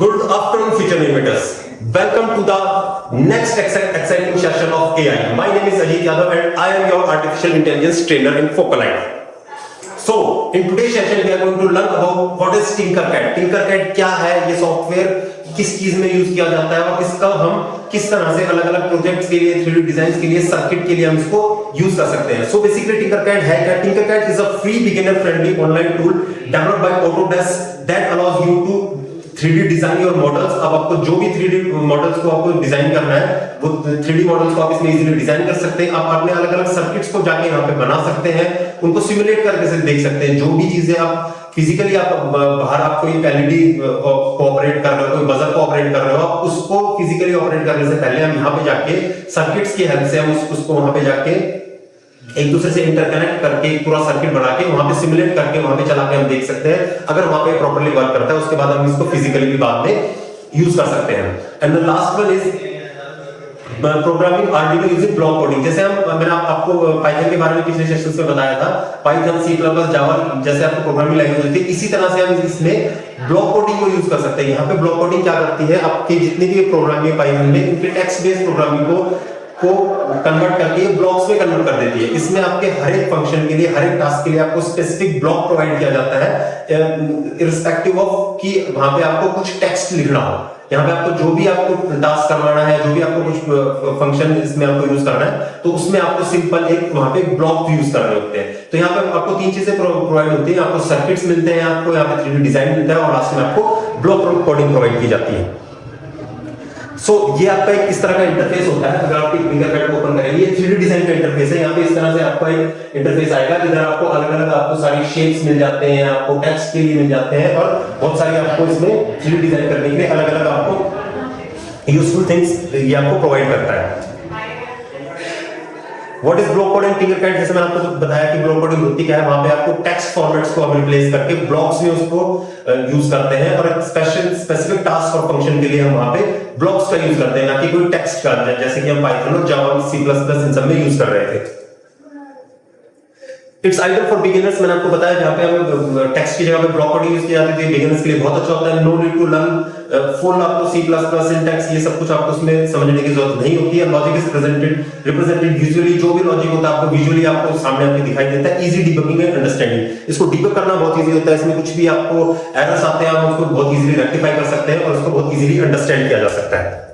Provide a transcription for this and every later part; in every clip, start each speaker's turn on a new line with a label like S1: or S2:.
S1: Good afternoon, future innovators. Welcome to the next exciting session of AI. My name is Ajit Yadav and I am your artificial intelligence trainer in Focalite. So, in today's session, we are going to learn about what is Tinkercad. Tinkercad क्या है, ये software किस चीज में use किया जाता है और इसका हम किस तरह से अलग-अलग प्रोजेक्ट्स के लिए, 3D डिजाइन्स के लिए, सर्किट के लिए हम इसको यूज कर सकते हैं. So basically Tinkercad है क्या? Tinkercad is a free beginner friendly online tool developed by Autodesk that allows you to 3D design और मॉडल्स. अब आपको जो भी 3D मॉडल्स को आपको डिजाइन करना है वो 3D मॉडल्स को आप इसमें इजीली डिजाइन कर सकते हैं. आप अपने अलग-अलग सर्किट्स को जाके यहाँ पे बना सकते हैं, उनको सिमुलेट करके से देख सकते हैं. जो भी चीजें आप फिजिकली आप बाहर आपको एक एलईडी को ऑपरेट कर रहे हो, कोई बजर को ऑपरेट कर रहे हो, आप उसको फिजिकली ऑपरेट करने से पहले हम यहाँ पे जाके सर्किट्स की हेल्प से हम उसको वहां पे जाके एक दूसरे से इंटरकनेक्ट करके एक पूरा सर्किट बना के वहां पे सिमुलेट करके वहां पे चला के हम देख सकते हैं. अगर वहां पे प्रॉपर्ली वर्क करता है उसके बाद हम इसको फिजिकली भी बाद में यूज कर सकते हैं. And the last one is programming Arduino using block coding. जैसे मैंने आपको पाइथन के बारे में पिछले सेशंस में बताया था, पाइथन, सी प्लस प्लस, जावा जैसे आपको प्रोग्रामिंग लैंग्वेज होती है, इसी तरह से हम इसमें ब्लॉक कोडिंग को यूज कर सकते हैं. यहाँ पे ब्लॉक कोडिंग क्या करती है, आपके जितनी भी प्रोग्रामिंग पाइथन में इनके टेक्स्ट बेस्ड प्रोग्रामिंग को कन्वर्ट करके ब्लॉक्स में कन्वर्ट कर देती है. इसमें आपके हर एक फंक्शन के लिए, हर एक टास्क के लिए आपको स्पेसिफिक ब्लॉक प्रोवाइड किया जाता है इररिस्पेक्टिव ऑफ कि वहां पे आपको कुछ टेक्स्ट लिखना हो. यहाँ पे आपको जो भी आपको टास्क करवाना है, जो भी आपको कुछ फंक्शन इसमें आपको यूज करना है, तो उसमें आपको सिंपल एक वहां पे ब्लॉक यूज करने होते हैं. तो यहाँ पे आपको तीन चीजें प्रोवाइड होती है. आपको सर्किट्स मिलते हैं, आपको यहाँ पे 3D डिजाइन मिलता है और लास्ट में आपको ब्लॉक कोडिंग प्रोवाइड की जाती है. सो ये आपका एक इस तरह का इंटरफेस होता है. अगर आप Tinkercad को ओपन करेंगे, ये 3D डिजाइन का इंटरफेस है. यहाँ पे इस तरह से आपका एक इंटरफेस आएगा जिधर आपको अलग-अलग आपको सारी शेप्स मिल जाते हैं, आपको टेक्स्ट के लिए मिल जाते हैं और बहुत सारी आपको इसमें 3D डिजाइन करने के लिए अलग-अलग आपको यूजफुल थिंग्स ये आपको प्रोवाइड करता है. What is block coding? Tinkercad जैसे मैंने आपको बताया कि ब्लॉक कोडिंग होती क्या है, वहां पे आपको टेक्स्ट फॉर्मेट्स को हम रिप्लेस करके ब्लॉक्स में उसको यूज करते हैं और एक स्पेसिफिक टास्क और फंक्शन के लिए हम वहां पे ब्लॉक्स का यूज करते हैं, ना कि कोई टेक्स्ट का, जैसे कि हम पाइथन और जावा, सी प्लस प्लस इन सब में यूज कर रहे थे. It's ideal for beginners. मैंने आपको बताया जहां पे हम टेक्स्ट की जगह पे ब्लॉक कोडिंग यूज की जाती थी, बिगिनर्स के लिए बहुत अच्छा होता है. No need to learn full आपको सी प्लस प्लस सिंटैक्स, ये सब कुछ आपको उसमें समझने की जरूरत नहीं होती है. Logic is represented visually. जो भी लॉजिक होता है आपको विजुअली आपको सामने आपको दिखाई देता है. Easy debugging and understanding. इसको डिबग करना बहुत इजी होता है. इसमें कुछ भी आपको एरर्स आते हैं, आप उसको बहुत इजीली रेक्टिफाई कर सकते हैं और उसको बहुत इजीली अंडरस्टैंड किया जा सकता है.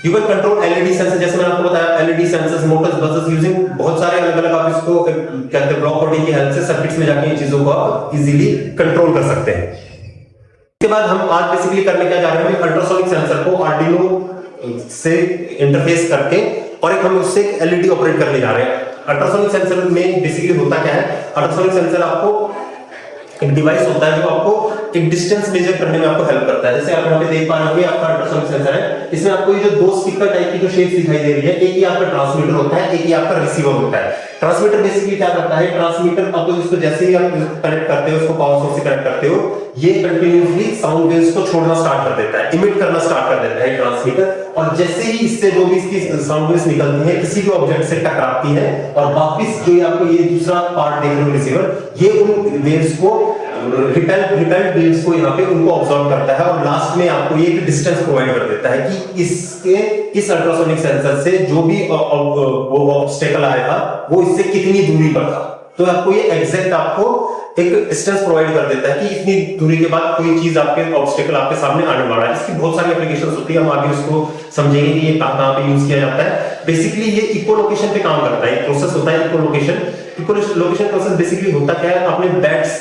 S1: You can control LED sensor. जैसे मैंने आपको बताया, LED sensors, Motors, buses using बहुत सारे अलग-अलग आप इसको कहते हैं ब्लॉक कोडिंग की हेल्प से सर्किट्स में जाके इन चीजों को आप इजीली कंट्रोल कर सकते हैं. इसके बाद हम आज बेसिकली करने क्या जा रहे हैं, अल्ट्रासोनिक सेंसर को आर्डिनो से इंटरफेस करके और एक हम उससे LED ऑपरेट करने जा रहे हैं. अल्ट्रासोनिक सेंसर में बेसिकली होता क्या है, अल्ट्रासोनिक सेंसर आपको एक डिवाइस होता है जो आपको एक डिस्टेंस मेजर करने में आपको हेल्प करता है. जैसे आप यहाँ पे देख पा रहे होंगे, आपका अल्ट्रासोनिक सेंसर है. इसमें आपको ये जो दो स्पीकर टाइप की जो शेप्स दिखाई दे रही है, एक ही आपका ट्रांसमीटर होता है, एक ही आपका रिसीवर होता है. ट्रांसमीटर बेसिकली क्या करता है, ट्रांसमीटर आपको इसको जैसे ही आप कनेक्ट करते हो, उसको पावर सोर्स से कनेक्ट करते हो, ये कंटिन्यूअसली साउंड वेव्स को छोड़ना स्टार्ट कर देता है, इमिट करना स्टार्ट कर देता है ट्रांसमीटर. और जैसे ही इससे जो भी इसकी साउंड वेव्स निकलती है, किसी भी ऑब्जेक्ट से टकराती है और वापस जो आपको ये दूसरा पार्ट देख रहे हो रिसीवर, ये उन वेव्स को रिपेल्ड वेव्स को यहाँ पे उनको ऑब्जर्व करता है और लास्ट में आपको ये एक डिस्टेंस प्रोवाइड कर देता है कि इस अल्ट्रासोनिक सेंसर से जो भी वो ऑब्स्टेकल आएगा वो इससे कितनी दूरी पर था. तो आपको ये एग्जैक्ट आपको एक डिस्टेंस प्रोवाइड कर देता है कि इतनी दूरी के बाद कोई चीज आपके ऑब्स्टेकल आपके सामने आने वाला है. इसकी बहुत सारी एप्लीकेशंस होती है, हम आगे उसको समझेंगे कि ये कहां पे यूज किया जाता है. बेसिकली ये इकोलोकेशन पे काम करता है. एक प्रोसेस होता है इकोलोकेशन. इकोलोकेशन प्रोसेस बेसिकली होता क्या है, आपने बैट्स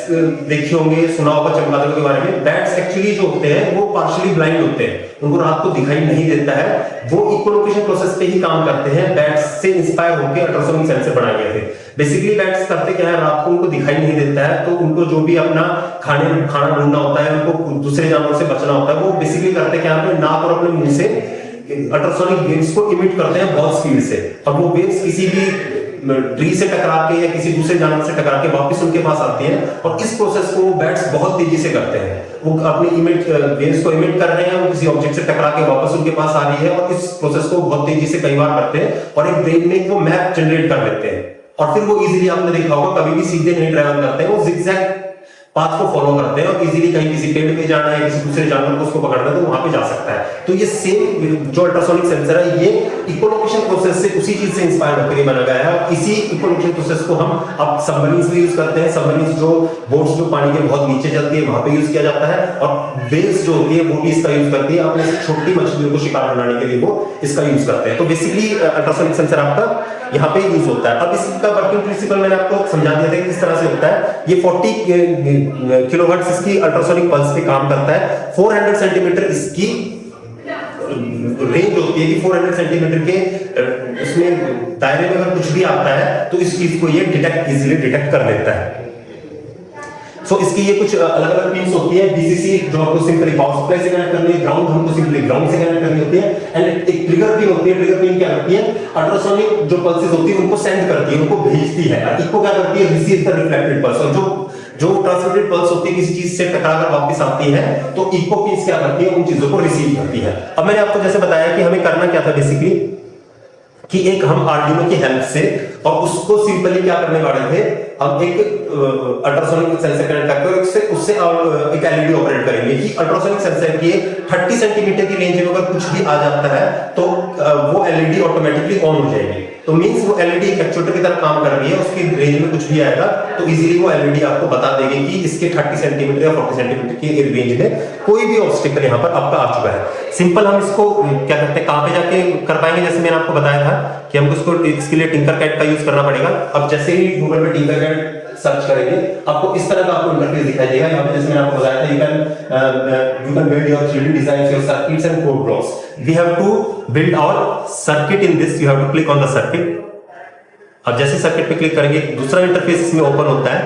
S1: देखे होंगे, सुना होगा चमगादड़ों के बारे में. बैट्स एक्चुअली जो होते हैं वो पार्शियली ब्लाइंड होते हैं, उनको रात को दिखाई नहीं देता है. वो इकोलोकेशन प्रोसेस पे ही काम करते हैं. बैट्स से इंस्पायर होकर अल्ट्रासोनिक सेंसर बनाए गए थे. बेसिकली बैट्स करते क्या है, रात को उनको दिखाई नहीं देता है, तो उनको जो भी अपना खाना ढूंढना होता है, उनको दूसरे जानवरों से बचना होता है, वो बेसिकली करते क्या है, अपने नाक और अपने मुंह से अल्ट्रासोनिक वेव्स को इमिट करते हैं बहुत स्पीड से. और वो वेव्स किसी भी ट्री से टकरा के या किसी दूसरे जानवर से टकरा के वापस उनके पास आते हैं और इस प्रोसेस को बैट्स बहुत तेजी से करते हैं. वो अपनी इमिट वेव्स को इमिट कर रहे हैं, वो किसी ऑब्जेक्ट से टकरा के वापस उनके पास आ रही है और इस प्रोसेस को बहुत तेजी से कई बार करते हैं और एक ब्रेन में वो मैप जनरेट कर लेते हैं. और फिर वो इजीली आपने देखा होगा कभी भी सीधे नहीं ट्रैवल करते हैं, वो जिगजैग पाथ को फॉलो करते हैं और इजीली कहीं किसी पेड़ पे जाना है, किसी दूसरे जानवर को उसको पकड़ना है तो वहां पे जा सकता है। तो ये सेम जो अल्ट्रासोनिक सेंसर है ये इकोलोकेशन प्रोसेस से उसी चीज से इंस्पायर होकर बना गया है और इसी इकोलोकेशन प्रोसेस को हम अब सबमरीन्स में यूज करते हैं। सबमरीन्स जो बोट्स जो पानी के बहुत नीचे चलती है वहां पे यूज किया जाता है और वेल्स जो होती है वो भी इसका यूज करती है, अपने छोटी मछलियों को शिकार बनाने के लिए वो इसका यूज करते हैं। तो बेसिकली अल्ट्रासोनिक सेंसर आपका यहाँ पे यूज होता है। अब इसका वर्किंग प्रिंसिपल मैंने आपको समझा दिया था किस तरह से होता है। ये 40 किलोहर्ट्ज इसकी अल्ट्रासोनिक पल्स पे काम करता है। 400 सेंटीमीटर इसकी रेंज होती है कि 400 सेंटीमीटर के उसमें दायरे में अगर कुछ भी आता है तो इस चीज को ये इजीली डिटेक्ट कर देता है। सो इसकी ये कुछ अलग अलग पिन्स होती है। बीसीसी जो आपको सिंपली पावर सप्लाई से कनेक्ट करनी है, ग्राउंड हमको सिंपली ग्राउंड से कनेक्ट करनी होती है एंड एक ट्रिगर पिन होती है। ट्रिगर पिन क्या करती है, अल्ट्रासोनिक जो पल्सेस होती है उनको सेंड करती है, उनको भेजती है। इको क्या करती है, रिसीव द रिफ्लेक्टेड पल्स। और जो ट्रांसमिटेड पल्स होती है किसी चीज से टकराकर वापस आती है तो इको पिन्स क्या करती है, उन चीजों को रिसीव करती है। अब मैंने आपको जैसे बताया कि हमें करना क्या था बेसिकली कि एक हम आर्डिनो की हेल्प से और उसको सिंपली क्या करने वाले थे, हम एक अल्ट्रासोनिक सेंसर कनेक्ट करके उससे एक एलईडी ऑपरेट करेंगे कि अल्ट्रासोनिक सेंसर की 30 सेंटीमीटर की रेंज में अगर कुछ भी आ जाता है तो वो एलईडी ऑटोमेटिकली ऑन हो जाएगी। तो मींस वो एलईडी एक एक्चुएटर की तरह काम कर रही है, उसकी रेंज में कुछ भी आएगा तो इजीली वो एलईडी आपको बता देगी कि इसके 30 सेंटीमीटर या 40 सेंटीमीटर की रेंज में कोई भी ऑब्स्टिकल यहाँ पर आपका आ चुका है। सिंपल हम इसको क्या करते हैं, कहां पे जाके कर पाएंगे, जैसे मैंने आपको बताया था कि हमको इसको इसके लिए टिंकरकैड का यूज करना पड़ेगा। अब जैसे ही गूगल पे टिंकरकैड सर्च करेंगे आपको इस तरह का आपको इंटरफेस दिखाई देगा। यहाँ पे जैसे मैंने आपको बताया था you can build your 3D designs, your circuits and code blocks. We have to build our circuit in this. You have to click on the circuit. अब जैसे सर्किट पे क्लिक करेंगे दूसरा इंटरफेस इसमें ओपन होता है।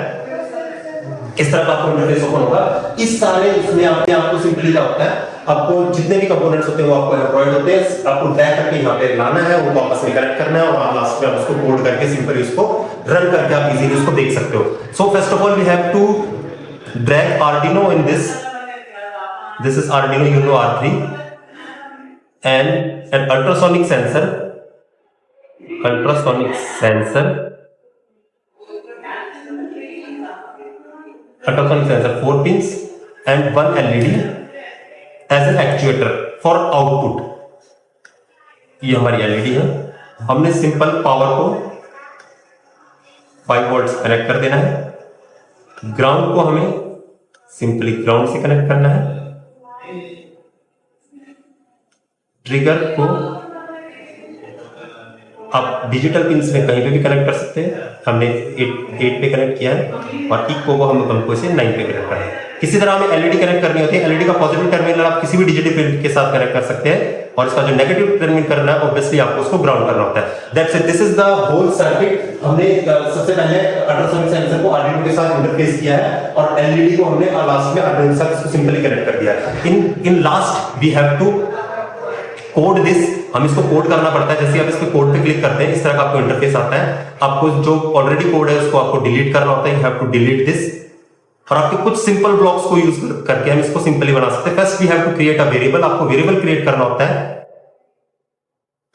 S1: इस तरह का आपको इंटरफेस ओपन होगा। इस सारे इसमें आपको सिंपली क्या होता है, आपको जितने भी कंपोनेंट्स होते हैं वो आपको एम्प्लॉयड होते हैं। आपको ड्रैग करके यहाँ पे लाना है, वो वापस में कनेक्ट करना है और लास्ट में आप उसको कोड करके सिंपली उसको रन करके आप इजीली उसको देख सकते हो। So first of all we have to drag Arduino in this is Arduino Uno R3 and an ultrasonic sensor 4 pins and 1 LED as an actuator for output। ये हमारी LED है। हमने सिंपल पावर को 5 volt connect कर देना है। Ground को हमें सिंपली ग्राउंड से कनेक्ट करना है। ट्रिगर को आप डिजिटल पिंस में कहीं पे भी कनेक्ट कर सकते हैं। हमने 8 पे कनेक्ट किया है और इको को हमको इसे 9 पे कनेक्ट करना है। किसी तरह हमें एलईडी कनेक्ट करनी होती है। एलईडी का पॉजिटिव टर्मिनल आप किसी भी डिजिटल पिन के साथ कनेक्ट कर सकते हैं और इसका जो नेगेटिव टर्मिनल करना है ऑब्वियसली आपको उसको ग्राउंड करना होता है। That's it, this is the whole circuit. हमने सबसे पहले अल्ट्रासोनिक सेंसर को आर्डिनो के साथ इंटरफेस किया है और एलईडी को हमने लास्ट में आर्डिनो के साथ इसको सिंपली कनेक्ट कर दिया है। In last we have to code this. हम इसको कोड करना पड़ता है। जैसे आप इस पे कोड पे क्लिक करते हैं इस तरह का आपको इंटरफेस आता है। आपको जो ऑलरेडी कोड है उसको आपको डिलीट करना होता है। You have to delete this और आपके कुछ सिंपल ब्लॉक्स को यूज करके हम इसको सिंपली बना सकते हैं। First we have to create a variable. आपको वेरिएबल क्रिएट करना होता है।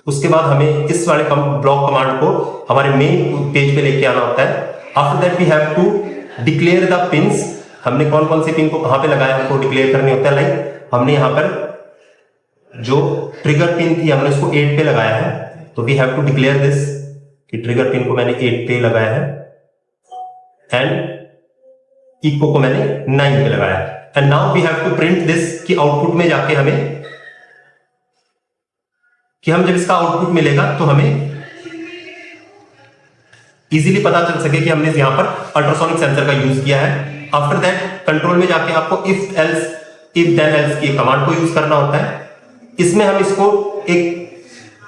S1: उसके बाद हमें इस वाले ब्लॉक कमांड को हमारे मेन पेज पे लेके आना होता है। After that we have to declare the pins. हमने कौन कौन से पिन को कहां पे लगाया है हमको डिक्लेयर करनी होता है। लाइक हमने यहां पर जो ट्रिगर पिन थी हमने उसको 8 पे लगाया है तो we have to declare this कि ट्रिगर पिन को मैंने 8 पे लगाया है एंड इको को मैंने 9 पे लगाया है। And now we have to print this कि आउटपुट में जाके हमें कि हम जब इसका आउटपुट मिलेगा तो हमें इजीली पता चल सके कि हमने यहां पर अल्ट्रासोनिक सेंसर का यूज किया है। आफ्टर दैट कंट्रोल में जाके आपको इफ देन एल्स की कमांड को यूज करना होता है। इसमें हम इसको एक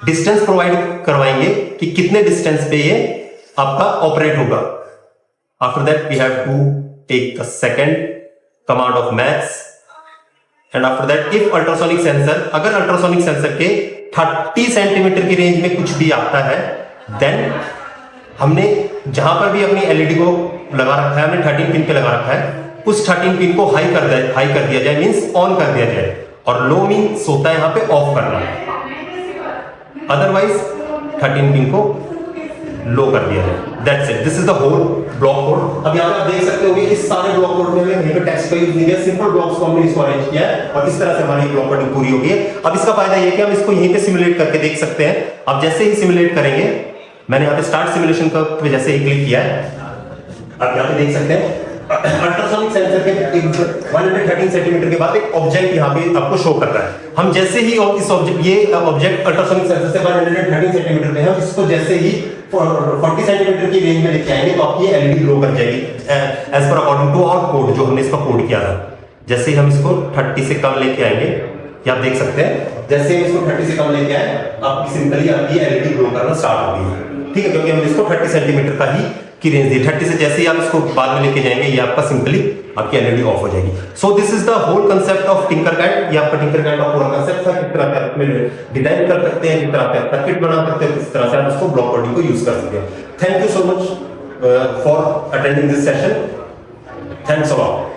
S1: डिस्टेंस प्रोवाइड करवाएंगे कि कितने डिस्टेंस पे ये आपका ऑपरेट होगा। After that we have to take the second command of maths and after that if ultrasonic sensor, अगर अल्ट्रासोनिक सेंसर के 30 सेंटीमीटर की रेंज में कुछ भी आता है देन हमने जहां पर भी अपनी एलईडी को लगा रखा है, हमने 13 पिन पे लगा रखा है, उस 13 पिन को हाई कर दिया जाए, मींस ऑन कर दिया जाए और लो मीन्स होता है यहां पे ऑफ करना। अदरवाइज 13 पिन को लो कर दिया जाए। That's it, this is the whole block code. अब यहाँ पे आप देख सकते हो इस सारे ब्लॉक कोड में कहीं पे टेक्स्ट का यूज नहीं किया, सिंपल ब्लॉक्स को हमने इसको अरेंज किया है और इस तरह से हमारी ब्लॉक कोडिंग पूरी हो गई है। अब इसका फायदा ये कि हम इसको यहीं पे सिमुलेट करके देख सकते हैं। अब जैसे ही सिमुलेट करेंगे, मैंने यहाँ पे स्टार्ट सिमुलेशन का पे जैसे ही क्लिक किया है, आप यहाँ पे देख सकते हैं अल्ट्रासोनिक सेंसर के 113 सेंटीमीटर के बाद एक ऑब्जेक्ट यहाँ पे आपको शो कर रहा है। हम जैसे ही इस ऑब्जेक्ट, ये ऑब्जेक्ट अल्ट्रासोनिक सेंसर से 113 सेंटीमीटर पे है, हम इसको जैसे ही 40 सेंटीमीटर की रेंज में लेके आएंगे तो आपकी एलईडी ग्लो कर जाएगी as per according to our code, जो हमने इसका कोड किया था। जैसे ही हम इसको 30 से कम लेके आएंगे, ये आप देख सकते हैं, जैसे हम इसको 30 से कम लेके आए, आपकी सिंपली आपकी एलईडी ग्लो करना स्टार्ट हो गई है। ठीक है, क्योंकि हमने इसको 30 सेंटीमीटर का ही की रेंज दी। 30 से जैसे ही आप इसको बाद में लेके जाएंगे, ये आपका सिंपली आपकी एलईडी ऑफ हो जाएगी। So this is the whole concept of Tinkercad. ये आपका टिंकरकैड का पूरा कंसेप्ट था, किस तरह पे आप डिजाइन कर सकते हैं, किस तरह पे आप सर्किट बना सकते हैं, किस तरह से आप इसको ब्लॉक कोडिंग को यूज कर सकते हैं। Thank you so much for attending this session. Thanks a lot.